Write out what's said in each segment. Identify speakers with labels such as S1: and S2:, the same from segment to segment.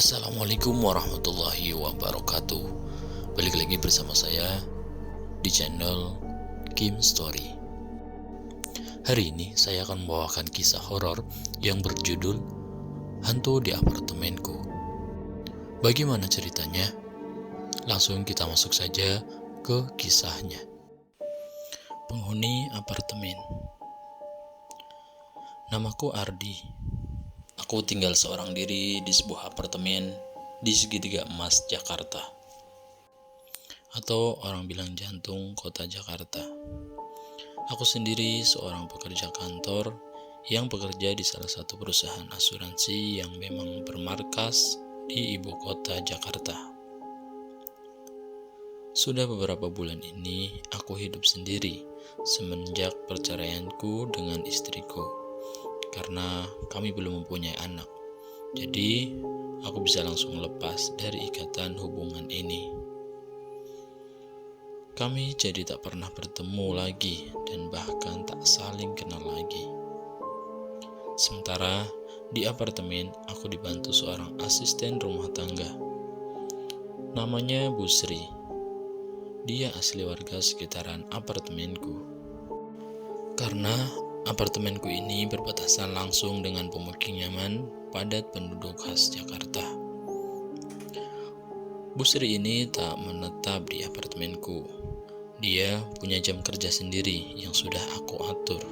S1: Assalamualaikum warahmatullahi wabarakatuh. Balik lagi bersama saya di channel Kim Story. Hari ini saya akan membawakan kisah horor yang berjudul Hantu di Apartemenku. Bagaimana ceritanya? Langsung kita masuk saja ke kisahnya. Penghuni apartemen. Namaku Ardi. Aku tinggal seorang diri di sebuah apartemen di segitiga emas Jakarta, atau orang bilang jantung kota Jakarta. Aku sendiri seorang pekerja kantor yang bekerja di salah satu perusahaan asuransi yang memang bermarkas di ibu kota Jakarta. Sudah beberapa bulan ini aku hidup sendiri semenjak perceraianku dengan istriku. Karena kami belum mempunyai anak, jadi aku bisa langsung lepas dari ikatan hubungan ini. Kami jadi tak pernah bertemu lagi dan bahkan tak saling kenal lagi. Sementara di apartemen aku dibantu seorang asisten rumah tangga. Namanya Bu Sri. Dia asli warga sekitaran apartemenku. Karena apartemenku ini berbatasan langsung dengan pemukiman padat penduduk khas Jakarta. Bu Sri ini tak menetap di apartemenku. Dia punya jam kerja sendiri yang sudah aku atur.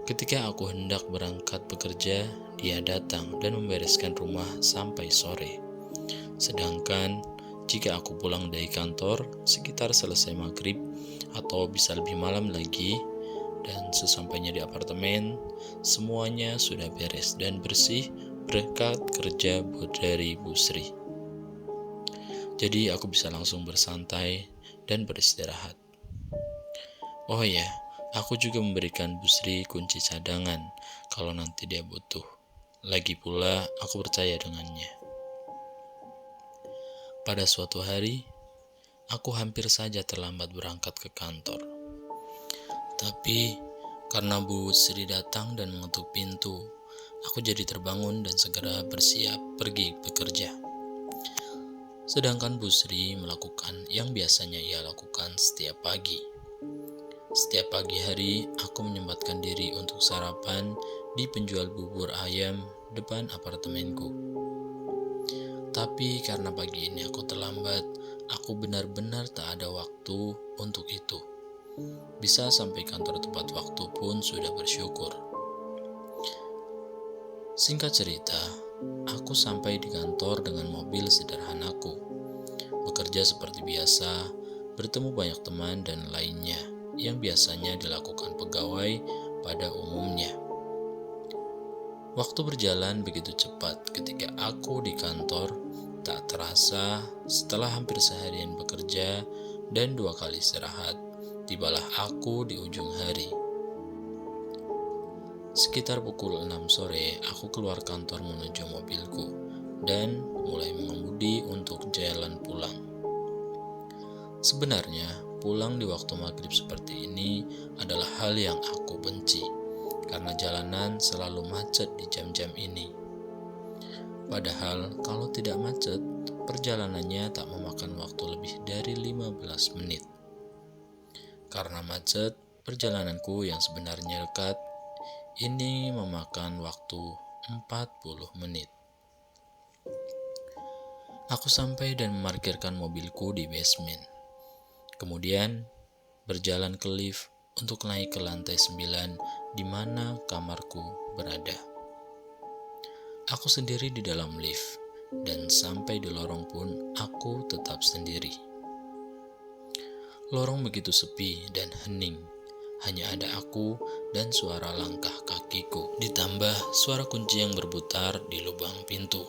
S1: Ketika aku hendak berangkat bekerja, dia datang dan membereskan rumah sampai sore. Sedangkan jika aku pulang dari kantor sekitar selesai maghrib atau bisa lebih malam lagi, dan sesampainya di apartemen, semuanya sudah beres dan bersih berkat kerja dari Bu Sri. Jadi aku bisa langsung bersantai dan beristirahat. Oh ya, aku juga memberikan Bu Sri kunci cadangan kalau nanti dia butuh. Lagi pula aku percaya dengannya. Pada suatu hari, aku hampir saja terlambat berangkat ke kantor. Tapi karena Bu Sri datang dan mengetuk pintu, aku jadi terbangun dan segera bersiap pergi bekerja. Sedangkan Bu Sri melakukan yang biasanya ia lakukan setiap pagi. Setiap pagi hari, aku menyempatkan diri untuk sarapan di penjual bubur ayam depan apartemenku. Tapi karena pagi ini aku terlambat, aku benar-benar tak ada waktu untuk itu. Bisa sampai kantor tepat waktu pun sudah bersyukur. Singkat cerita, aku sampai di kantor dengan mobil sederhanaku. Bekerja seperti biasa, bertemu banyak teman dan lainnya yang biasanya dilakukan pegawai pada umumnya. Waktu berjalan begitu cepat ketika aku di kantor, tak terasa setelah hampir seharian bekerja dan 2 kali istirahat, tibalah aku di ujung hari. Sekitar pukul 6 sore, aku keluar kantor menuju mobilku dan mulai mengemudi untuk jalan pulang. Sebenarnya, pulang di waktu maghrib seperti ini adalah hal yang aku benci, karena jalanan selalu macet di jam-jam ini. Padahal kalau tidak macet, perjalanannya tak memakan waktu lebih dari 15 menit. Karena macet, perjalananku yang sebenarnya dekat, ini memakan waktu 40 menit. Aku sampai dan memarkirkan mobilku di basement. Kemudian berjalan ke lift untuk naik ke lantai 9 di mana kamarku berada. Aku sendiri di dalam lift, dan sampai di lorong pun aku tetap sendiri. Lorong begitu sepi dan hening, hanya ada aku dan suara langkah kakiku, ditambah suara kunci yang berputar di lubang pintu.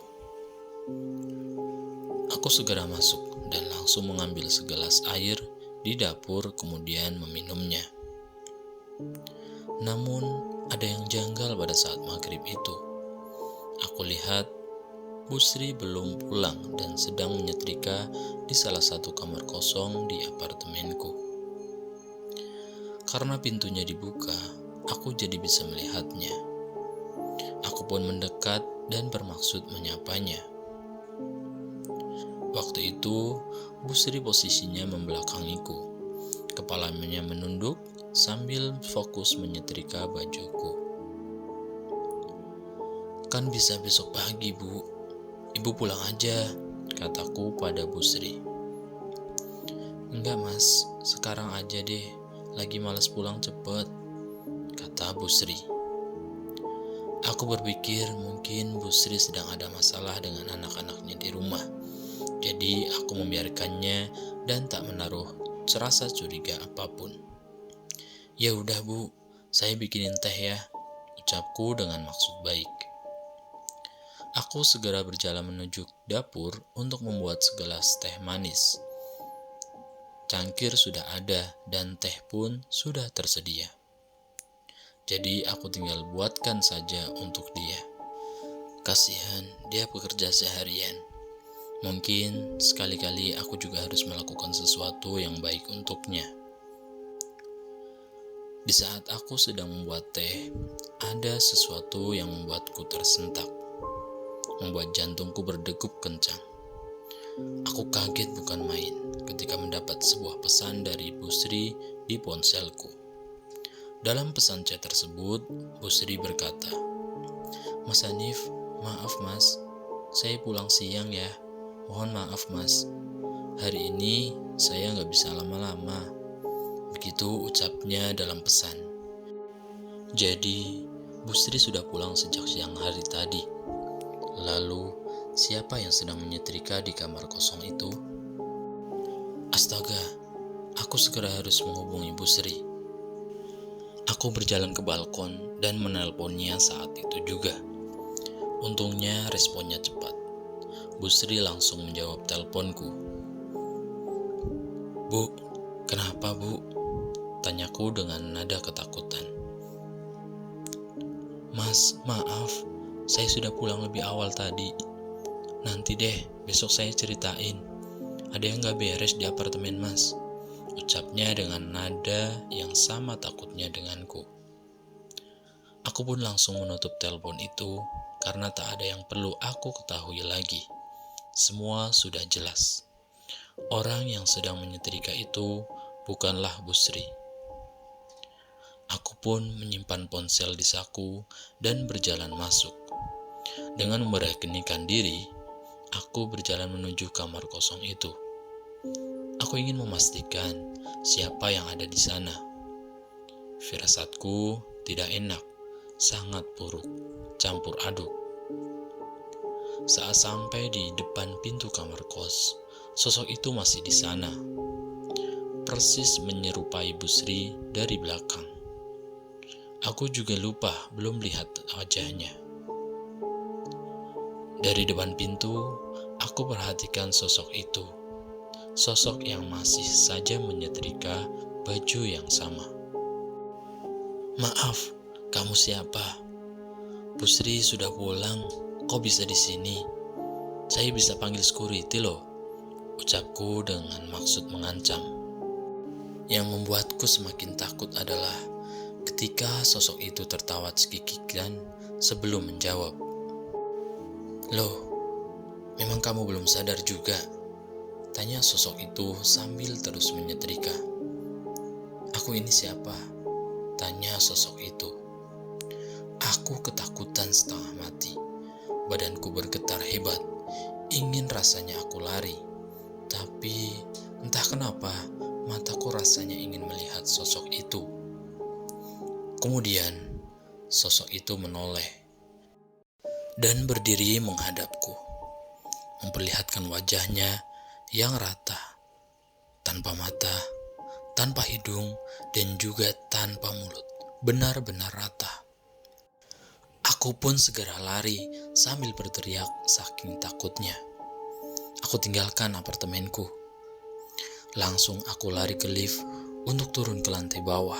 S1: Aku segera masuk dan langsung mengambil segelas air di dapur kemudian meminumnya. Namun ada yang janggal pada saat maghrib itu. Aku lihat Bu Sri belum pulang dan sedang menyetrika di salah satu kamar kosong di apartemenku. Karena pintunya dibuka, aku jadi bisa melihatnya. Aku pun mendekat dan bermaksud menyapanya. Waktu itu, Bu Sri posisinya membelakangiku. Kepalanya menunduk sambil fokus menyetrika bajuku. "Kan bisa besok pagi, Bu. Ibu pulang aja," kataku pada Bu Sri. "Enggak, Mas. Sekarang aja deh. Lagi malas pulang cepet," kata Bu Sri. Aku berpikir mungkin Bu Sri sedang ada masalah dengan anak-anaknya di rumah. Jadi aku membiarkannya dan tak menaruh rasa curiga apapun. "Ya udah, Bu, saya bikinin teh ya," ucapku dengan maksud baik. Aku segera berjalan menuju dapur untuk membuat segelas teh manis. Cangkir sudah ada dan teh pun sudah tersedia. Jadi aku tinggal buatkan saja untuk dia. Kasihan, dia bekerja seharian. Mungkin sekali-kali aku juga harus melakukan sesuatu yang baik untuknya. Di saat aku sedang membuat teh, ada sesuatu yang membuatku tersentak, membuat jantungku berdegup kencang. Aku kaget bukan main ketika mendapat sebuah pesan dari Bu Sri di ponselku. Dalam pesan chat tersebut, Bu Sri berkata, "Mas Hanif, maaf Mas, saya pulang siang ya. Mohon maaf Mas, hari ini saya nggak bisa lama-lama." Begitu ucapnya dalam pesan. Jadi, Bu Sri sudah pulang sejak siang hari tadi. Lalu, siapa yang sedang menyetrika di kamar kosong itu? Astaga, aku segera harus menghubungi Bu Sri. Aku berjalan ke balkon dan menelponnya saat itu juga. Untungnya responnya cepat. Bu Sri langsung menjawab teleponku. "Bu, kenapa Bu?" tanyaku dengan nada ketakutan. "Mas, maaf, saya sudah pulang lebih awal tadi. Nanti deh, besok saya ceritain. Ada yang gak beres di apartemen Mas," ucapnya dengan nada yang sama takutnya denganku. Aku pun langsung menutup telepon itu karena tak ada yang perlu aku ketahui lagi. Semua sudah jelas. Orang yang sedang menyetrika itu bukanlah Bu Sri. Aku pun menyimpan ponsel di saku dan berjalan masuk. Dengan memberanikan diri, aku berjalan menuju kamar kosong itu. Aku ingin memastikan siapa yang ada di sana. Firasatku tidak enak, sangat buruk, campur aduk. Saat sampai di depan pintu kamar kos, sosok itu masih di sana. Persis menyerupai Bu Sri dari belakang. Aku juga lupa belum lihat wajahnya. Dari depan pintu, aku perhatikan sosok itu. Sosok yang masih saja menyetrika baju yang sama. "Maaf, kamu siapa? Bu Sri sudah pulang, kok bisa di sini? Saya bisa panggil security loh," ucapku dengan maksud mengancam. Yang membuatku semakin takut adalah ketika sosok itu tertawa cekikikan sebelum menjawab. "Loh, memang kamu belum sadar juga?" tanya sosok itu sambil terus menyetrika. "Aku ini siapa?" tanya sosok itu. Aku ketakutan setengah mati. Badanku bergetar hebat. Ingin rasanya aku lari. Tapi entah kenapa mataku rasanya ingin melihat sosok itu. Kemudian sosok itu menoleh dan berdiri menghadapku, memperlihatkan wajahnya yang rata, tanpa mata, tanpa hidung, dan juga tanpa mulut, benar-benar rata. Aku pun segera lari sambil berteriak saking takutnya. Aku tinggalkan apartemenku. Langsung aku lari ke lift untuk turun ke lantai bawah.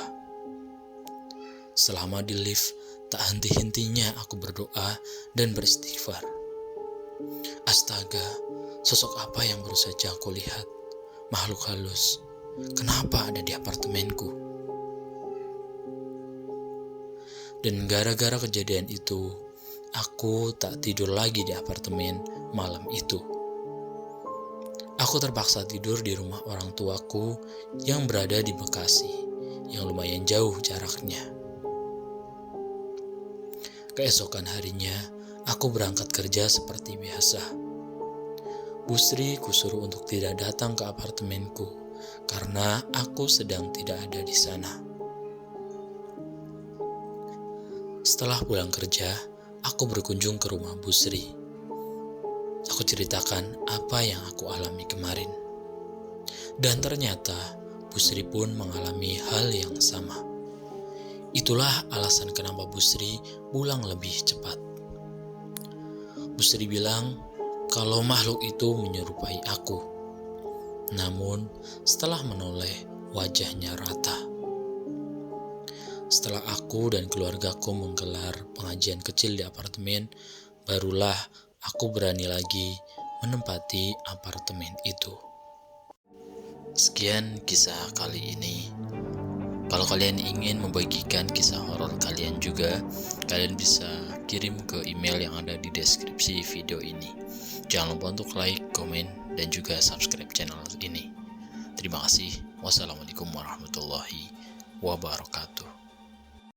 S1: Selama di lift, tak henti-hentinya aku berdoa dan beristighfar. Astaga, sosok apa yang baru saja aku lihat? Makhluk halus. Kenapa ada di apartemenku? Dan gara-gara kejadian itu, aku tak tidur lagi di apartemen malam itu. Aku terpaksa tidur di rumah orang tuaku yang berada di Bekasi, yang lumayan jauh jaraknya. Keesokan harinya, aku berangkat kerja seperti biasa. Bu Sri kusuruh untuk tidak datang ke apartemenku karena aku sedang tidak ada di sana. Setelah pulang kerja, aku berkunjung ke rumah Bu Sri. Aku ceritakan apa yang aku alami kemarin. Dan ternyata Bu Sri pun mengalami hal yang sama. Itulah alasan kenapa Bu Sri pulang lebih cepat. Bu Sri bilang kalau makhluk itu menyerupai aku. Namun setelah menoleh, wajahnya rata. Setelah aku dan keluargaku menggelar pengajian kecil di apartemen, barulah aku berani lagi menempati apartemen itu. Sekian kisah kali ini. Kalau kalian ingin membagikan kisah horor kalian juga, kalian bisa kirim ke email yang ada di deskripsi video ini. Jangan lupa untuk like, komen, dan juga subscribe channel ini. Terima kasih. Wassalamualaikum warahmatullahi wabarakatuh.